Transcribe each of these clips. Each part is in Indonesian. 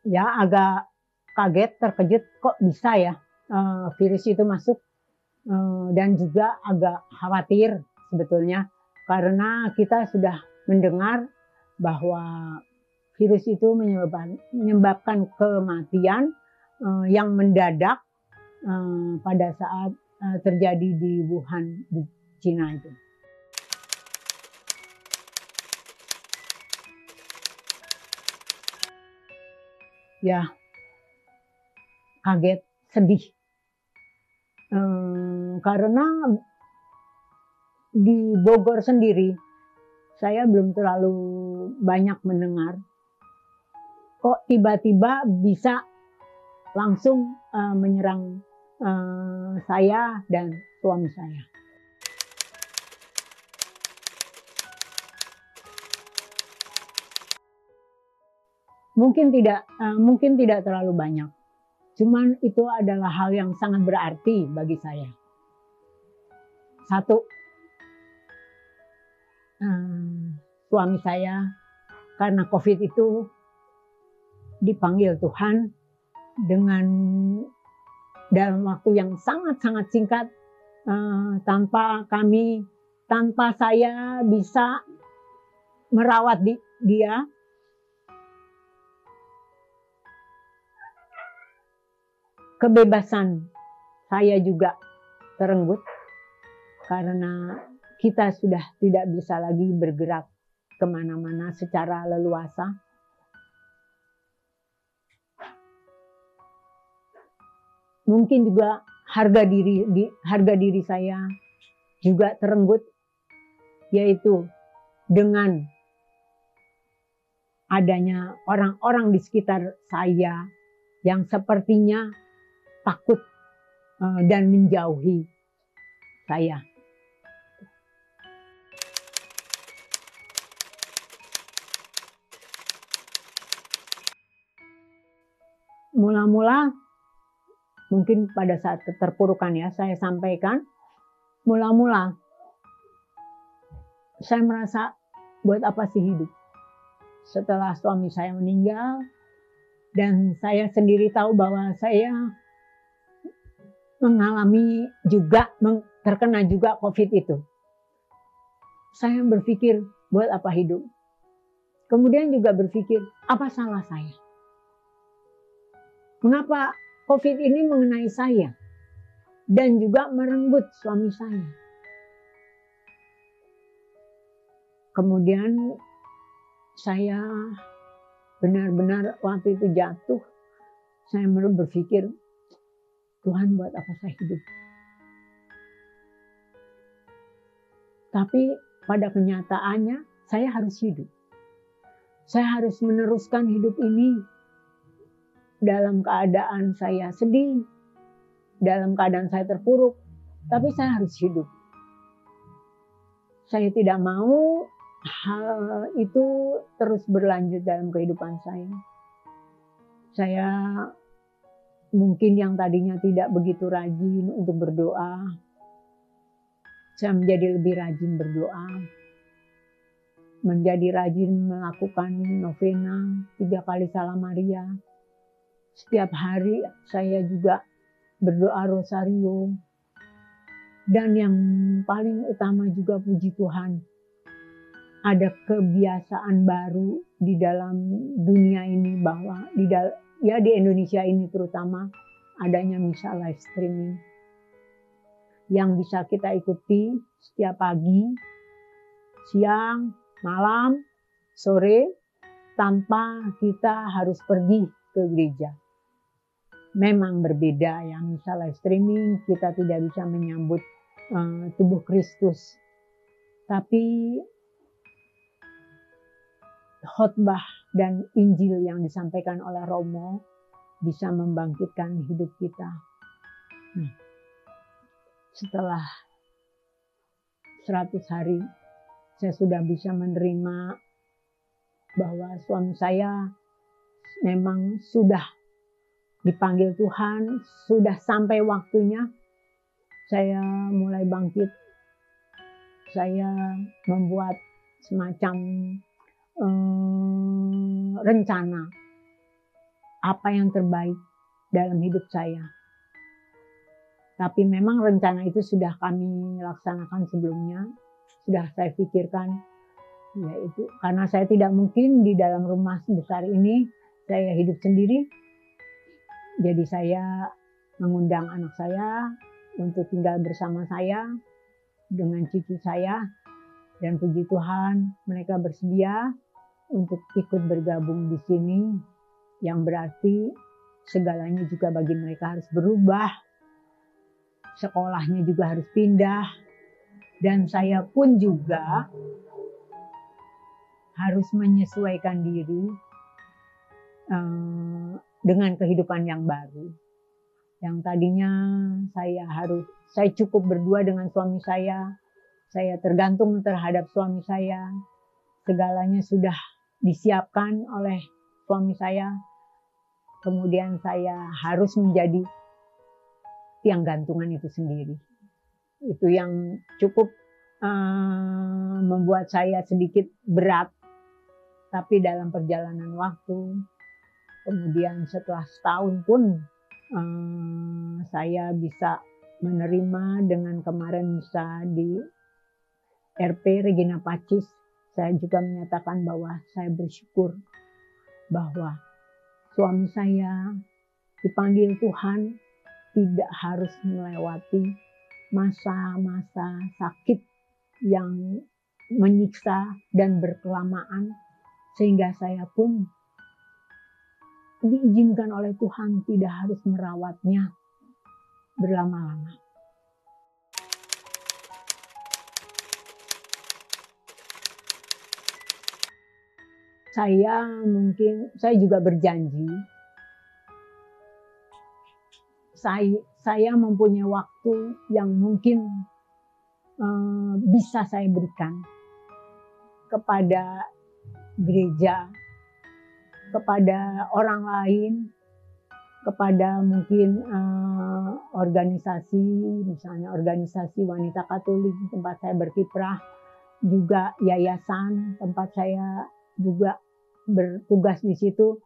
Ya agak kaget, terkejut kok bisa ya virus itu masuk. Dan juga agak khawatir sebetulnya karena kita sudah mendengar bahwa virus itu menyebabkan kematian yang mendadak pada saat terjadi di Wuhan di Cina itu. Ya kaget, sedih, karena di Bogor sendiri saya belum terlalu banyak mendengar kok tiba-tiba bisa langsung menyerang saya dan suami saya. Mungkin tidak terlalu banyak, cuman itu adalah hal yang sangat berarti bagi saya. Satu, suami saya karena COVID itu dipanggil Tuhan dengan dalam waktu yang sangat-sangat singkat, tanpa saya bisa merawat dia. Kebebasan saya juga terenggut karena kita sudah tidak bisa lagi bergerak kemana-mana secara leluasa. Mungkin juga harga diri saya juga terenggut, yaitu dengan adanya orang-orang di sekitar saya yang sepertinya takut dan menjauhi saya. Mula-mula mungkin pada saat keterpurukan ya saya sampaikan, mula-mula saya merasa buat apa sih hidup? Setelah suami saya meninggal dan saya sendiri tahu bahwa saya mengalami juga, terkena juga COVID itu. Saya berpikir, buat apa hidup? Kemudian juga berpikir, apa salah saya? Mengapa COVID ini mengenai saya? Dan juga merenggut suami saya. Kemudian saya benar-benar waktu itu jatuh, saya berpikir, Tuhan buat apa saya hidup? Tapi pada kenyataannya saya harus hidup. Saya harus meneruskan hidup ini dalam keadaan saya sedih, dalam keadaan saya terpuruk, tapi saya harus hidup. Saya tidak mau hal itu terus berlanjut dalam kehidupan saya. Saya mungkin yang tadinya tidak begitu rajin untuk berdoa, saya menjadi lebih rajin berdoa, menjadi rajin melakukan novena 3 kali Salam Maria. Setiap hari saya juga berdoa rosario. Dan yang paling utama juga puji Tuhan, ada kebiasaan baru di dalam dunia ini bahwa di Indonesia ini terutama adanya misa live streaming yang bisa kita ikuti setiap pagi, siang, malam, sore tanpa kita harus pergi ke gereja. Memang berbeda ya, misa live streaming kita tidak bisa menyambut tubuh Kristus, tapi khotbah dan Injil yang disampaikan oleh Romo bisa membangkitkan hidup kita. Setelah 100 hari saya sudah bisa menerima bahwa suami saya memang sudah dipanggil Tuhan, sudah sampai waktunya. Saya mulai bangkit. Saya membuat semacam rencana apa yang terbaik dalam hidup saya. Tapi memang rencana itu sudah kami laksanakan sebelumnya, sudah saya pikirkan, yaitu karena saya tidak mungkin di dalam rumah sebesar ini saya hidup sendiri. Jadi saya mengundang anak saya untuk tinggal bersama saya dengan cucu saya, dan puji Tuhan mereka bersedia untuk ikut bergabung di sini, yang berarti segalanya juga bagi mereka harus berubah, sekolahnya juga harus pindah, dan saya pun juga harus menyesuaikan diri dengan kehidupan yang baru. Yang tadinya saya cukup berdua dengan suami saya tergantung terhadap suami saya, segalanya sudah disiapkan oleh suami saya, kemudian saya harus menjadi tiang gantungan itu sendiri. Itu yang cukup membuat saya sedikit berat, tapi dalam perjalanan waktu, kemudian setelah setahun pun saya bisa menerima dengan kemarin misa di RP Regina Pacis. Saya juga menyatakan bahwa saya bersyukur bahwa suami saya dipanggil Tuhan tidak harus melewati masa-masa sakit yang menyiksa dan berkelamaan, sehingga saya pun diizinkan oleh Tuhan tidak harus merawatnya berlama-lama. Saya juga berjanji, saya mempunyai waktu yang mungkin bisa saya berikan kepada gereja, kepada orang lain, kepada mungkin organisasi, misalnya organisasi wanita Katolik tempat saya berkiprah, juga yayasan tempat saya juga bertugas di situ,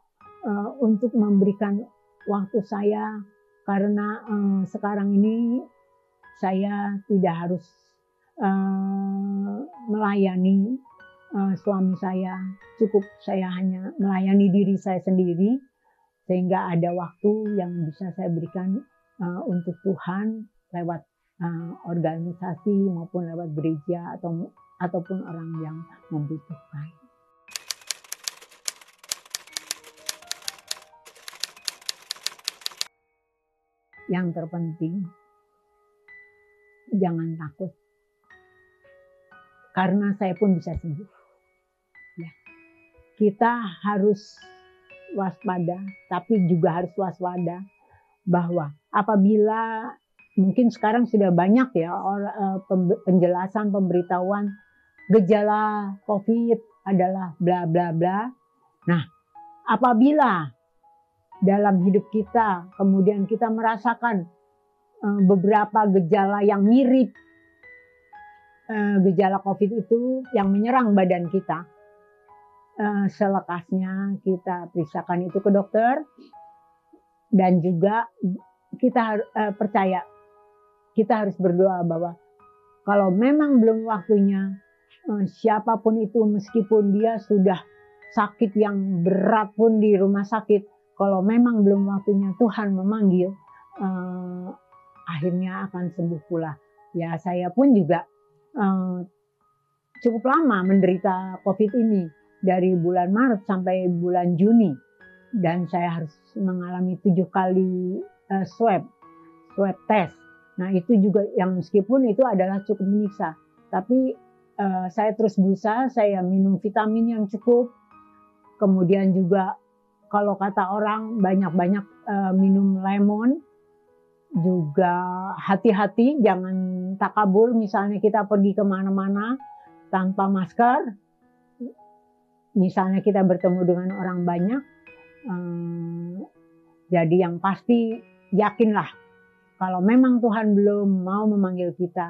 untuk memberikan waktu saya, karena sekarang ini saya tidak harus melayani suami saya, cukup saya hanya melayani diri saya sendiri, sehingga ada waktu yang bisa saya berikan untuk Tuhan lewat organisasi maupun lewat gereja ataupun orang yang membutuhkan. Yang terpenting, jangan takut, karena saya pun bisa sembuh. Ya. Kita harus waspada, tapi juga harus waspada bahwa apabila mungkin sekarang sudah banyak ya penjelasan, pemberitahuan gejala COVID adalah bla bla bla. Nah, apabila dalam hidup kita kemudian kita merasakan beberapa gejala yang mirip gejala COVID itu yang menyerang badan kita, selekasnya kita periksakan itu ke dokter, dan juga kita percaya, kita harus berdoa bahwa kalau memang belum waktunya, siapapun itu meskipun dia sudah sakit yang berat pun di rumah sakit, kalau memang belum waktunya Tuhan memanggil, akhirnya akan sembuh pula. Ya, saya pun juga cukup lama menderita COVID ini, dari bulan Maret sampai bulan Juni, dan saya harus mengalami 7 kali swab test. Nah, itu juga yang meskipun itu adalah cukup menyiksa, tapi saya terus berusaha, saya minum vitamin yang cukup, kemudian juga kalau kata orang banyak-banyak minum lemon, juga hati-hati jangan takabur, misalnya kita pergi kemana-mana tanpa masker, misalnya kita bertemu dengan orang banyak, jadi yang pasti yakinlah kalau memang Tuhan belum mau memanggil kita,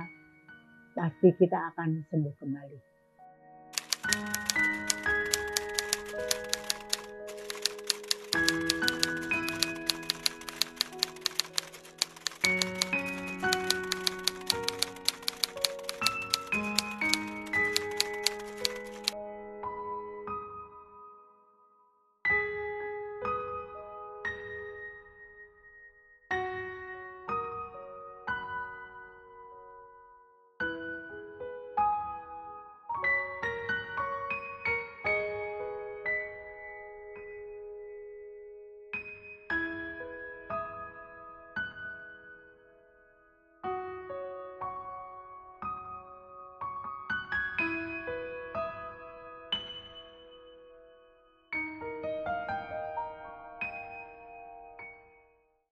pasti kita akan sembuh kembali.